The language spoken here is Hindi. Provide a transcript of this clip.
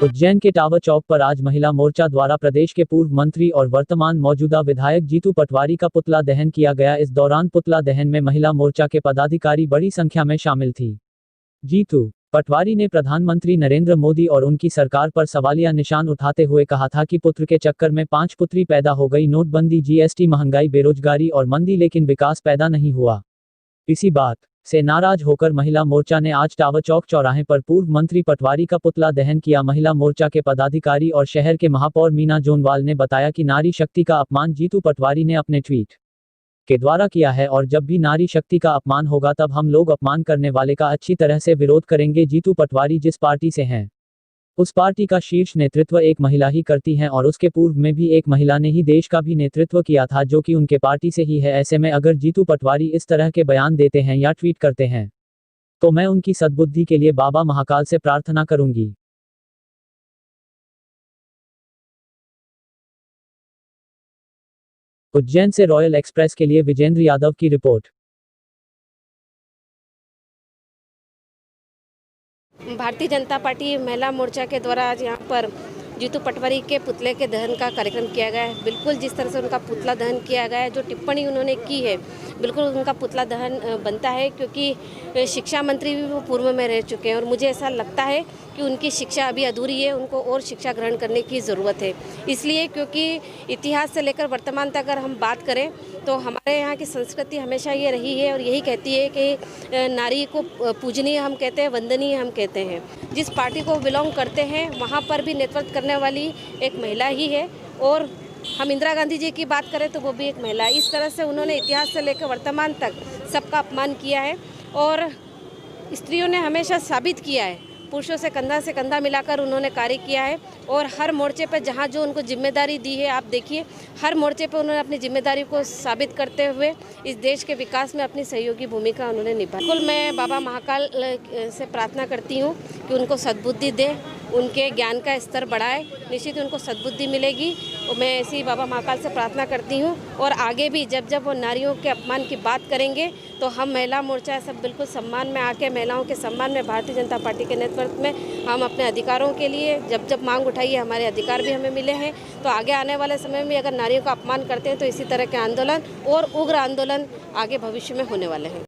उज्जैन के टावर चौक पर आज महिला मोर्चा द्वारा प्रदेश के पूर्व मंत्री और वर्तमान मौजूदा विधायक जीतू पटवारी का पुतला दहन किया गया। इस दौरान पुतला दहन में महिला मोर्चा के पदाधिकारी बड़ी संख्या में शामिल थी। जीतू पटवारी ने प्रधानमंत्री नरेंद्र मोदी और उनकी सरकार पर सवालिया निशान उठाते हुए कहा था कि पुत्र के चक्कर में 5 पुत्री पैदा हो गई, नोटबंदी, जीएसटी, महंगाई, बेरोजगारी और मंदी, लेकिन विकास पैदा नहीं हुआ। इसी बात से नाराज होकर महिला मोर्चा ने आज टावर चौक चौराहे पर पूर्व मंत्री पटवारी का पुतला दहन किया। महिला मोर्चा के पदाधिकारी और शहर के महापौर मीना जोनवाल ने बताया कि नारी शक्ति का अपमान जीतू पटवारी ने अपने ट्वीट के द्वारा किया है और जब भी नारी शक्ति का अपमान होगा तब हम लोग अपमान करने वाले का अच्छी तरह से विरोध करेंगे। जीतू पटवारी जिस पार्टी से हैं उस पार्टी का शीर्ष नेतृत्व एक महिला ही करती है और उसके पूर्व में भी एक महिला ने ही देश का भी नेतृत्व किया था जो कि उनके पार्टी से ही है। ऐसे में अगर जीतू पटवारी इस तरह के बयान देते हैं या ट्वीट करते हैं तो मैं उनकी सद्बुद्धि के लिए बाबा महाकाल से प्रार्थना करूंगी। उज्जैन से रॉयल एक्सप्रेस के लिए विजेंद्र यादव की रिपोर्ट। भारतीय जनता पार्टी महिला मोर्चा के द्वारा आज यहाँ पर जीतू पटवारी के पुतले के दहन का कार्यक्रम किया गया है। बिल्कुल जिस तरह से उनका पुतला दहन किया गया है, जो टिप्पणी उन्होंने की है, बिल्कुल उनका पुतला दहन बनता है, क्योंकि शिक्षा मंत्री भी वो पूर्व में रह चुके हैं और मुझे ऐसा लगता है कि उनकी शिक्षा अभी अधूरी है, उनको और शिक्षा ग्रहण करने की ज़रूरत है। इसलिए क्योंकि इतिहास से लेकर वर्तमान तक अगर हम बात करें तो हमारे यहाँ की संस्कृति हमेशा ये रही है और यही कहती है कि नारी को पूजनीय हम कहते हैं, वंदनीय हम कहते हैं। जिस पार्टी को बिलोंग करते हैं वहाँ पर भी नेतृत्व करने वाली एक महिला ही है और हम इंदिरा गांधी जी की बात करें तो वो भी एक महिला है। इस तरह से उन्होंने इतिहास से लेकर वर्तमान तक सबका अपमान किया है और स्त्रियों ने हमेशा साबित किया है, पुरुषों से कंधा मिलाकर उन्होंने कार्य किया है और हर मोर्चे पर जहां जो उनको जिम्मेदारी दी है, आप देखिए हर मोर्चे पर उन्होंने अपनी जिम्मेदारी को साबित करते हुए इस देश के विकास में अपनी सहयोगी भूमिका उन्होंने निभाई। बिल्कुल मैं बाबा महाकाल से प्रार्थना करती हूँ कि उनको सद्बुद्धि दे, उनके ज्ञान का स्तर बढ़ाए, निश्चित उनको सद्बुद्धि मिलेगी। और मैं ऐसी बाबा महाकाल से प्रार्थना करती हूँ और आगे भी जब जब वो नारियों के अपमान की बात करेंगे तो हम महिला मोर्चा सब बिल्कुल सम्मान में आके महिलाओं के सम्मान में भारतीय जनता पार्टी के नेतृत्व में हम अपने अधिकारों के लिए जब जब मांग उठाई है, हमारे अधिकार भी हमें मिले हैं, तो आगे आने वाले समय में अगर नारियों का अपमान करते हैं तो इसी तरह के आंदोलन और उग्र आंदोलन आगे भविष्य में होने वाले हैं।